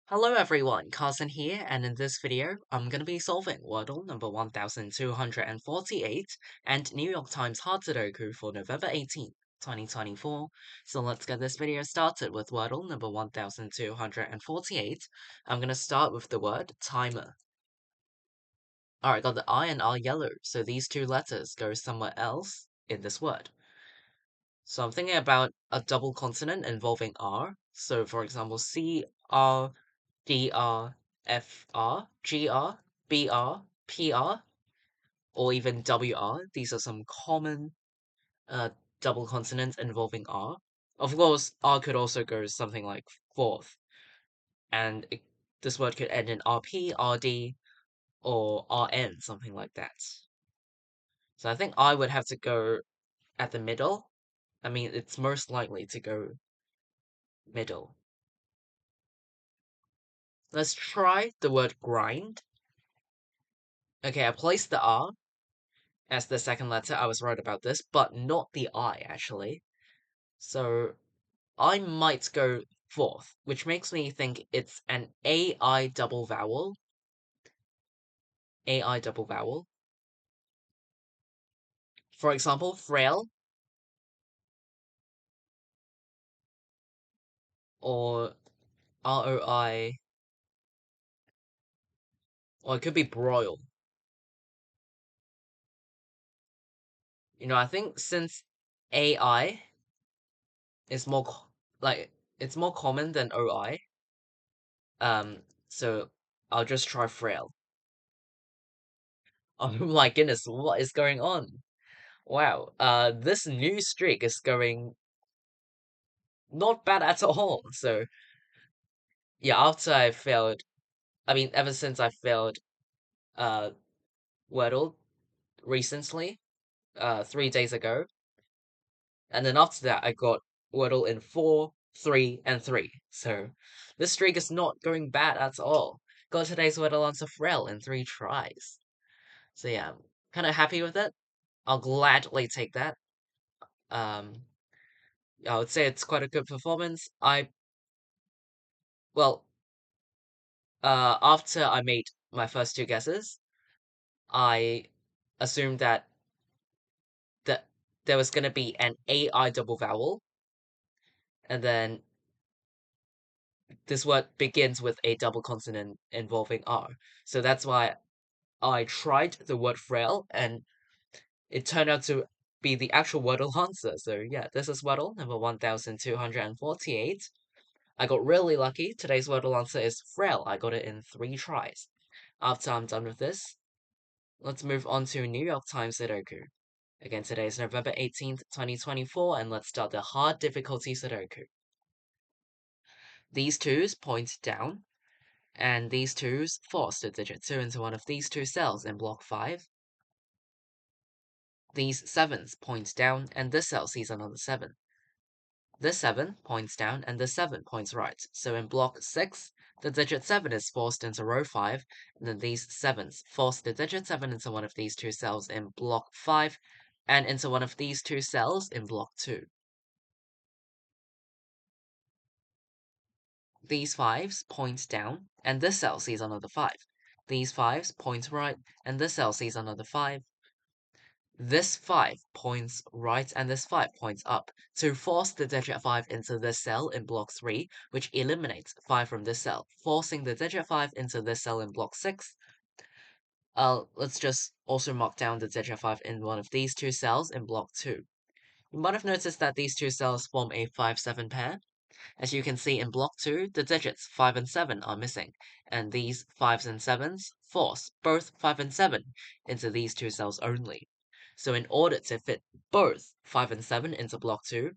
Hello everyone, Carson here, and in this video, I'm gonna be solving Wordle number 1248 and New York Times Hard Sudoku for November 18th, 2024. So let's get this video started with Wordle number 1248. I'm gonna start with the word timer. Alright, got the I and R yellow, so these two letters go somewhere else in this word. So I'm thinking about a double consonant involving R. So for example, C-R, D-R, F-R, G-R, B-R, P-R, or even W-R. These are some common double consonants involving R. Of course, R could also go something like fourth, and this word could end in RP, RD, or RN, something like that. So I think I would have to go at the middle. I mean, it's most likely to go middle. Let's try the word grind. Okay, I placed the R as the second letter. I was right about this, but not the I, actually. So I might go fourth, which makes me think it's an AI double vowel. AI double vowel. For example, frail, or ROI, or it could be broil. I think since AI is like, it's more common than OI, so I'll just try frail. Oh my goodness, what is going on? Wow, this new streak is going not bad at all. So yeah, ever since I failed uh Wordle recently, 3 days ago, and then after that I got Wordle in 4, 3, and 3. So this streak is not going bad at all. Got today's Wordle answer Frel in 3 tries. So yeah, I'm kind of happy with it. I'll gladly take that. Um, I would say it's quite a good performance. Well, after I made my first two guesses, I assumed that there was gonna be an AI double vowel, and then this word begins with a double consonant involving R. So that's why I tried the word frail, and it turned out to be the actual Wordle answer. So yeah, this is Wordle number 1248. I got really lucky. Today's Wordle answer is frail. I got it in 3 tries. After I'm done with this, let's move on to New York Times Sudoku. Again, today is November 18th, 2024, and let's start the hard difficulty Sudoku. These twos point down, and these twos force the digit 2 into one of these two cells in block 5. These 7s point down, and this cell sees another 7. This 7 points down, and this 7 points right. So in block 6, the digit 7 is forced into row 5, and then these 7s force the digit 7 into one of these two cells in block 5, and into one of these two cells in block 2. These 5s point down, and this cell sees another 5. These 5s point right, and this cell sees another 5. This 5 points right, and this 5 points up. To force the digit 5 into this cell in block 3, which eliminates 5 from this cell, forcing the digit 5 into this cell in block 6. Let's just also mark down the digit 5 in one of these two cells in block 2. You might have noticed that these two cells form a 5-7 pair. As you can see in block 2, the digits 5 and 7 are missing, and these 5s and 7s force both 5 and 7 into these two cells only. So in order to fit both 5 and 7 into block 2,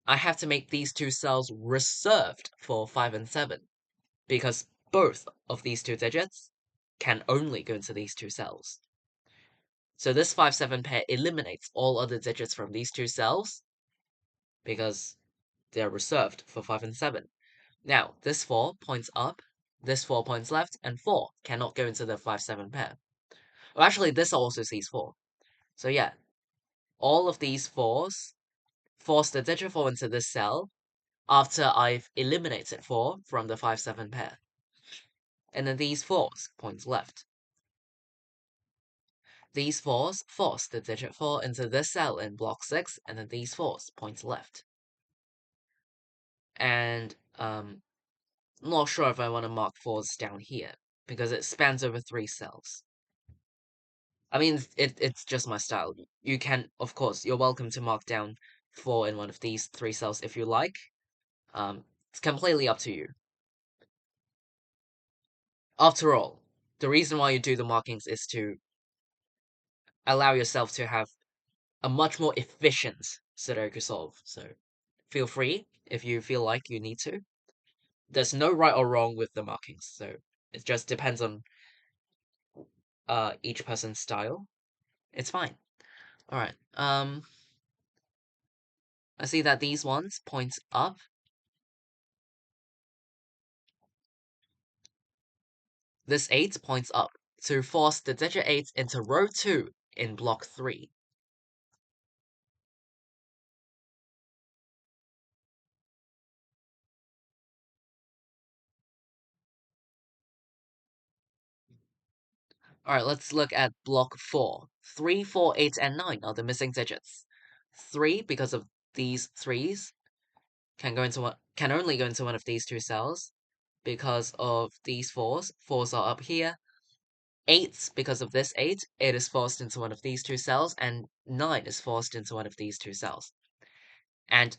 I have to make these two cells reserved for 5 and 7, because both of these two digits can only go into these two cells. So this 5-7 pair eliminates all other digits from these two cells, because they're reserved for 5 and 7. Now, this 4 points up, this 4 points left, and 4 cannot go into the 5-7 pair. Well, actually, this also sees 4. So yeah, all of these 4s force the digit 4 into this cell, after I've eliminated 4 from the 5, 7 pair. And then these 4s points left. These 4s force the digit 4 into this cell in block 6, and then these 4s points left. And not sure if I want to mark 4s down here, because it spans over 3 cells. I mean, it's just my style. You can, of course, you're welcome to mark down 4 in one of these 3 cells if you like. It's completely up to you. After all, the reason why you do the markings is to allow yourself to have a much more efficient Sudoku solve. So feel free if you feel like you need to. There's no right or wrong with the markings, so it just depends on each person's style. It's fine. Alright, I see that these ones point up. This 8 points up to force the digit 8 into row 2 in block 3. Alright, let's look at block 4. 3, 4, 8, and 9 are the missing digits. 3, because of these 3s, can only go into one of these 2 cells. Because of these 4s, 4s are up here. 8, because of this 8, it is forced into one of these 2 cells, and 9 is forced into one of these 2 cells. And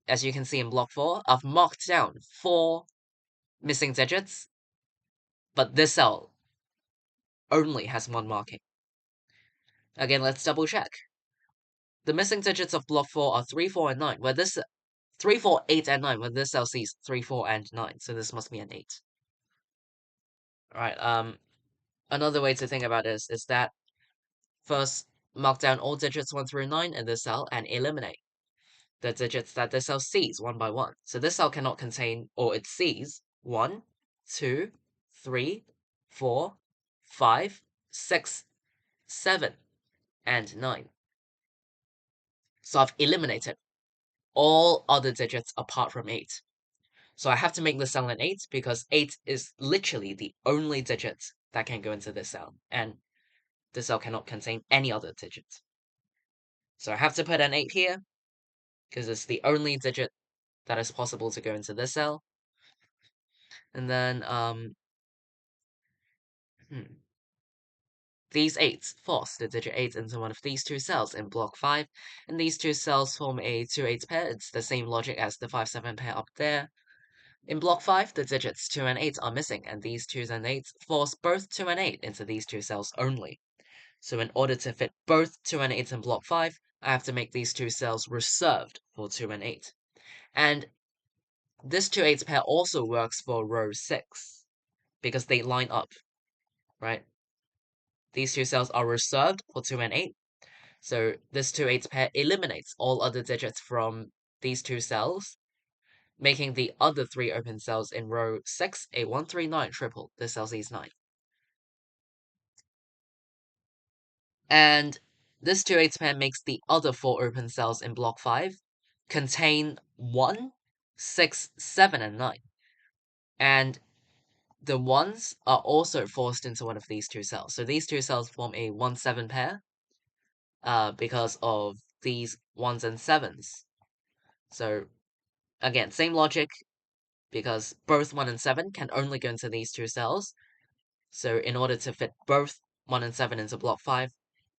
as you can see in block 4, I've marked down 4 missing digits, but this cell only has 1 marking. Again, let's double check. The missing digits of block 4 are 3, 4, and 9, where this 3, 4, 8, and 9, where this cell sees 3, 4, and 9, so this must be an 8. Alright, another way to think about this is that first mark down all digits 1 through 9 in this cell and eliminate the digits that this cell sees one by one. So this cell cannot contain, or it sees, 1, 2, 3, 4, 5, 6, 7, and 9. So I've eliminated all other digits apart from 8. So I have to make this cell an 8 because 8 is literally the only digit that can go into this cell. And this cell cannot contain any other digit. So I have to put an 8 here because it's the only digit that is possible to go into this cell. And then, these 8s force the digit 8 into one of these 2 cells in block 5, and these 2 cells form a 2-8 pair. It's the same logic as the 5-7 pair up there. In block 5, the digits 2 and 8 are missing, and these 2s and 8s force both 2 and 8 into these 2 cells only. So in order to fit both 2 and 8 in block 5, I have to make these 2 cells reserved for 2 and 8. And this 2-8 pair also works for row 6, because they line up, right? These 2 cells are reserved for 2 and 8, so this 2-8 pair eliminates all other digits from these 2 cells, making the other 3 open cells in row 6 a 1, 3, 9 triple. This cell sees 9. And this 2-8 pair makes the other 4 open cells in block 5 contain 1, 6, 7, and 9. And the 1s are also forced into one of these 2 cells. So these 2 cells form a 1-7 pair because of these 1s and 7s. So again, same logic, because both 1 and 7 can only go into these 2 cells. So in order to fit both 1 and 7 into block 5,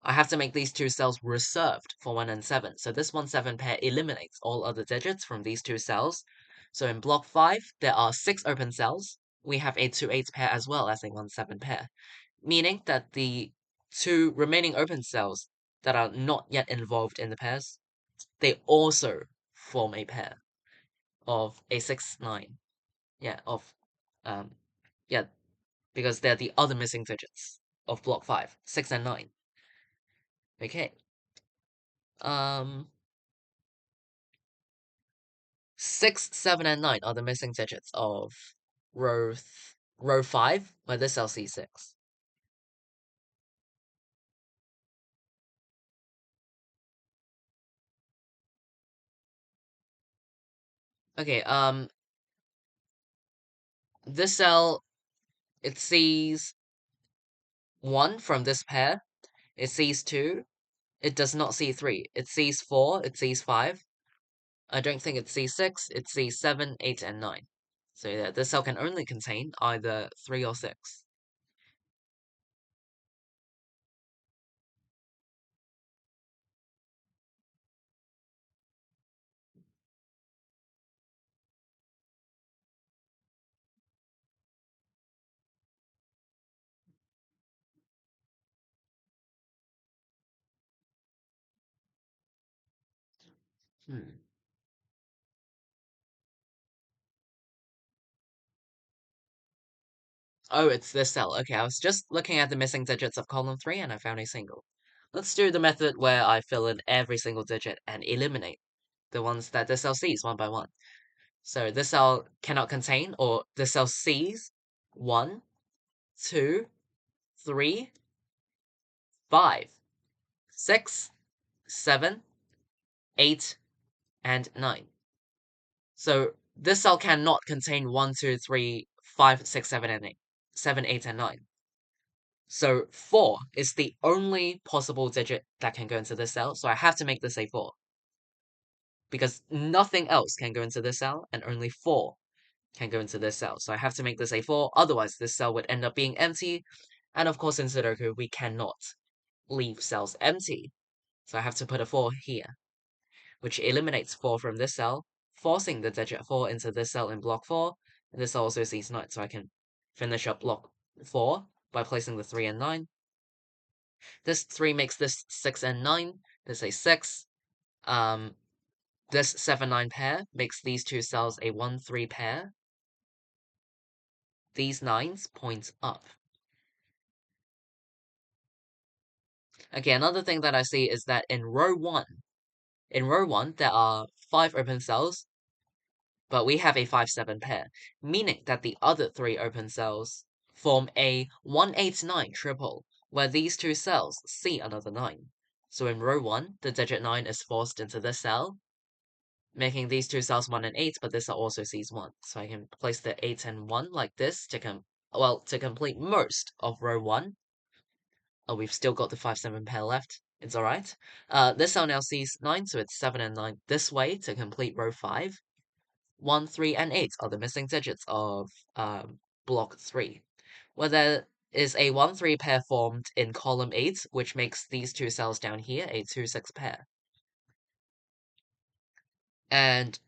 I have to make these 2 cells reserved for 1 and 7. So this 1-7 pair eliminates all other digits from these 2 cells. So in block 5, there are 6 open cells. We have a 2-8 pair as well as a 1-7 pair, meaning that the 2 remaining open cells that are not yet involved in the pairs, they also form a pair of a 6-9. Yeah, yeah, because they're the other missing digits of block 5, 6 and 9. Okay. 6, 7, and 9 are the missing digits of row 5, where this cell sees 6. Okay, this cell, it sees 1 from this pair, it sees 2, it does not see 3, it sees 4, it sees 5, I don't think it sees 6, it sees 7, 8, and 9. So yeah, this cell can only contain either 3 or 6. Hmm. Oh, it's this cell. Okay, I was just looking at the missing digits of column 3 and I found a single. Let's do the method where I fill in every single digit and eliminate the ones that this cell sees one by one. So this cell cannot contain, or this cell sees 1, 2, 3, 5, 6, 7, 8, and 9. So this cell cannot contain 1, 2, 3, 5, 6, 7, and 8. 7, 8, and 9. So 4 is the only possible digit that can go into this cell, so I have to make this a 4. Because nothing else can go into this cell, and only 4 can go into this cell. So I have to make this a 4, otherwise this cell would end up being empty. And of course in Sudoku, we cannot leave cells empty. So I have to put a 4 here, which eliminates 4 from this cell, forcing the digit 4 into this cell in block 4. And this cell also sees 9, so I can finish up block 4 by placing the 3 and 9. This 3 makes this 6 and 9. This is a 6. Um, this 7, 9 pair makes these two cells a 1, 3 pair. These 9s point up. Okay, another thing that I see is that in row 1, there are 5 open cells, but we have a 5, 7 pair, meaning that the other 3 open cells form a 1, 8, 9 triple, where these two cells see another 9. So in row 1, the digit 9 is forced into this cell, making these two cells 1 and 8, but this cell also sees 1. So I can place the 8 and 1 like this to complete most of row 1. Oh, we've still got the 5, 7 pair left. It's alright. This cell now sees 9, so it's 7 and 9 this way to complete row 5. 1, 3, and 8 are the missing digits of block 3. Where there is a 1, 3 pair formed in column 8, which makes these two cells down here a 2, 6 pair. And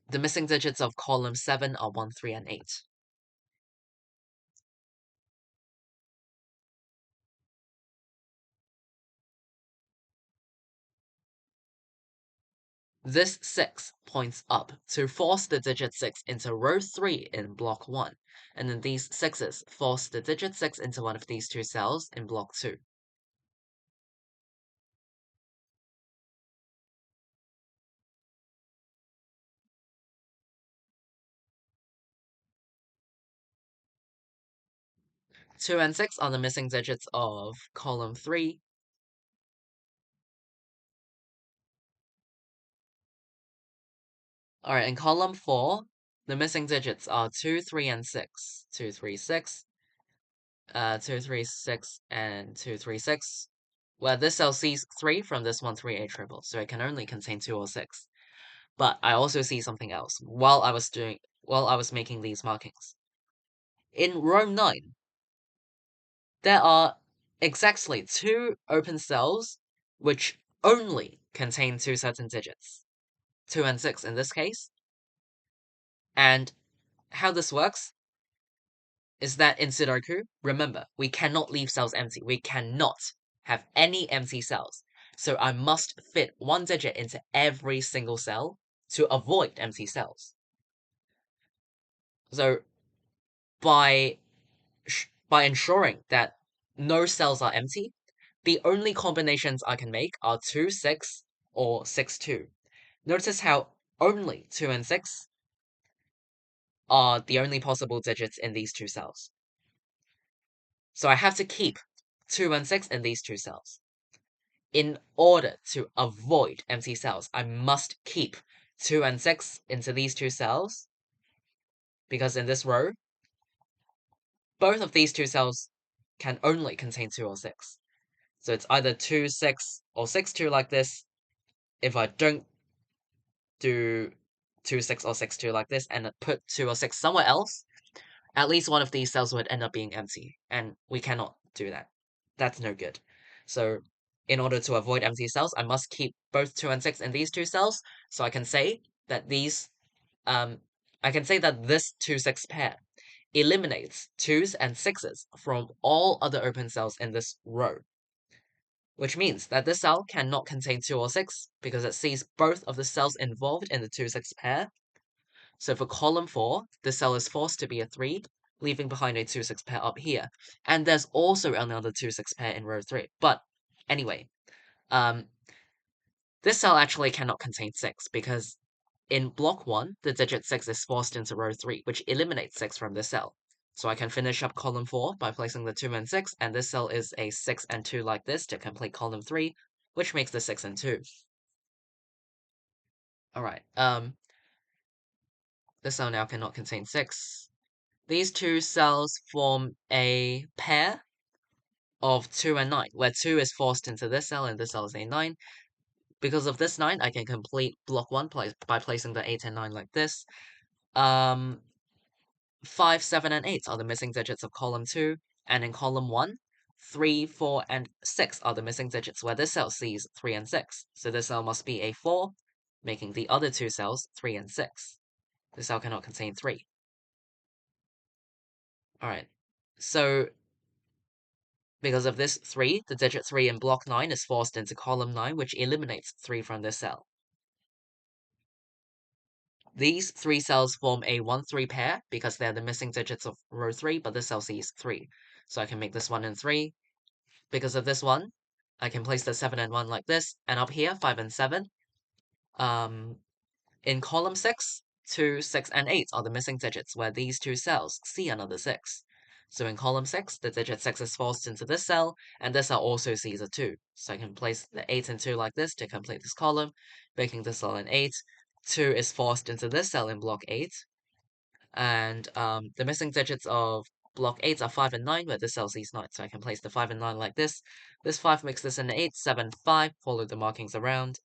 the missing digits of column 7 are 1, 3, and 8. This 6 points up to force the digit 6 into row 3 in block 1, and then these 6s force the digit 6 into one of these two cells in block 2. Two and 6 are the missing digits of column 3. Alright, in column 4, the missing digits are 2, 3, and 6. 2, 3, 6. 2, 3, 6, and 2, 3, 6. Where this cell sees 3 from this 1, 3, 8 triple, so it can only contain 2 or 6. But I also see something else while I was making these markings. In row 9, there are exactly 2 open cells which only contain 2 certain digits. 2 and 6 in this case. And how this works is that in Sudoku, remember, we cannot leave cells empty. We cannot have any empty cells. So I must fit one digit into every single cell to avoid empty cells. So by ensuring that no cells are empty, the only combinations I can make are 2, 6, or 6, 2. Notice how only 2 and 6 are the only possible digits in these two cells. So I have to keep 2 and 6 in these two cells. In order to avoid empty cells, I must keep 2 and 6 into these two cells, because in this row, both of these two cells can only contain 2 or 6. So it's either 2, 6, or 6, 2 like this. If I don't do 2, 6, or 6, 2 like this, and put 2 or 6 somewhere else, at least one of these cells would end up being empty, and we cannot do that. That's no good. So in order to avoid empty cells, I must keep both 2 and 6 in these two cells, so I can say that this 2, 6 pair eliminates 2s and 6s from all other open cells in this row, which means that this cell cannot contain 2 or 6 because it sees both of the cells involved in the 2, 6 pair. So for column 4, the cell is forced to be a 3, leaving behind a 2, 6 pair up here. And there's also another 2, 6 pair in row 3. But anyway, this cell actually cannot contain 6 because in block 1, the digit 6 is forced into row 3, which eliminates 6 from this cell. So I can finish up column 4 by placing the 2 and 6, and this cell is a 6 and 2 like this to complete column 3, which makes the 6 and 2. Alright, this cell now cannot contain 6. These two cells form a pair of 2 and 9, where 2 is forced into this cell and this cell is a 9. Because of this 9, I can complete block 1 by placing the 8 and 9 like this. 5, 7, and 8 are the missing digits of column 2, and in column 1, 3, 4, and 6 are the missing digits where this cell sees 3 and 6. So this cell must be a 4, making the other two cells 3 and 6. This cell cannot contain 3. Alright, so because of this 3, the digit 3 in block 9 is forced into column 9, which eliminates 3 from this cell. These 3 cells form a 1, 3 pair because they're the missing digits of row 3, but this cell sees 3. So I can make this 1 and 3. Because of this one, I can place the 7 and 1 like this, and up here, 5 and 7. In column 6, 2, 6, and 8 are the missing digits where these two cells see another 6. So in column 6, the digit 6 is forced into this cell, and this cell also sees a 2. So I can place the 8 and 2 like this to complete this column, making this cell an 8. 2 is forced into this cell in block 8. And the missing digits of block 8 are 5 and 9, where this cell sees 9. So I can place the 5 and 9 like this. This 5 makes this an 8, 7, 5. Follow the markings around.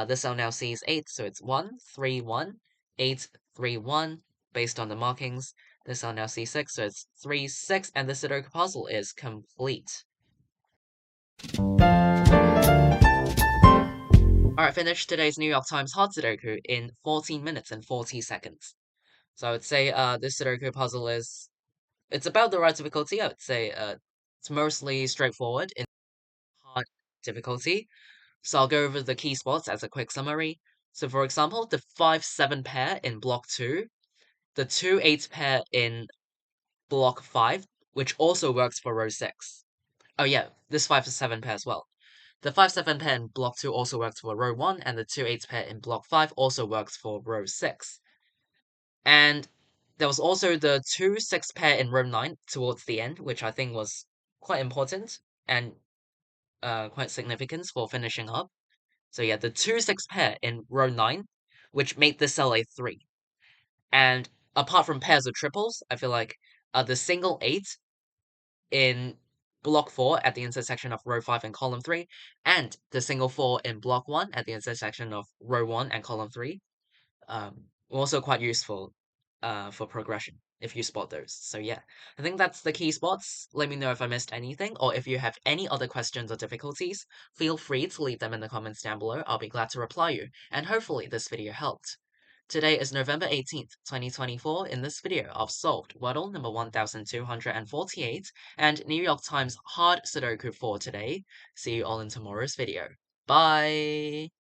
This cell now sees 8, so it's 1, 3, 1, 8, 3, 1, based on the markings. This cell now sees 6, so it's 3, 6, and the Sudoku puzzle is complete. Alright, finished today's New York Times hard Sudoku in 14 minutes and 40 seconds. So I would say this Sudoku puzzle it's about the right difficulty. I would say it's mostly straightforward in hard difficulty. So I'll go over the key spots as a quick summary. So for example, the 5-7 pair in block 2, the 2-8 pair in block 5, which also works for row 6. Oh yeah, this 5-7 pair as well. The 5-7 pair in block 2 also works for row 1, and the 2-8 pair in block 5 also works for row 6. And there was also the 2-6 pair in row 9 towards the end, which I think was quite important and quite significant for finishing up. So yeah, the 2-6 pair in row 9, which made this cell a 3. And apart from pairs of triples, I feel like the single 8 in block 4 at the intersection of row 5 and column 3, and the single 4 in block 1 at the intersection of row 1 and column 3, were also quite useful for progression if you spot those. So yeah, I think that's the key spots. Let me know if I missed anything, or if you have any other questions or difficulties, feel free to leave them in the comments down below. I'll be glad to reply you, and hopefully this video helped. Today is November 18th, 2024. In this video, I've solved Wordle number 1248 and New York Times Hard Sudoku for today. See you all in tomorrow's video. Bye!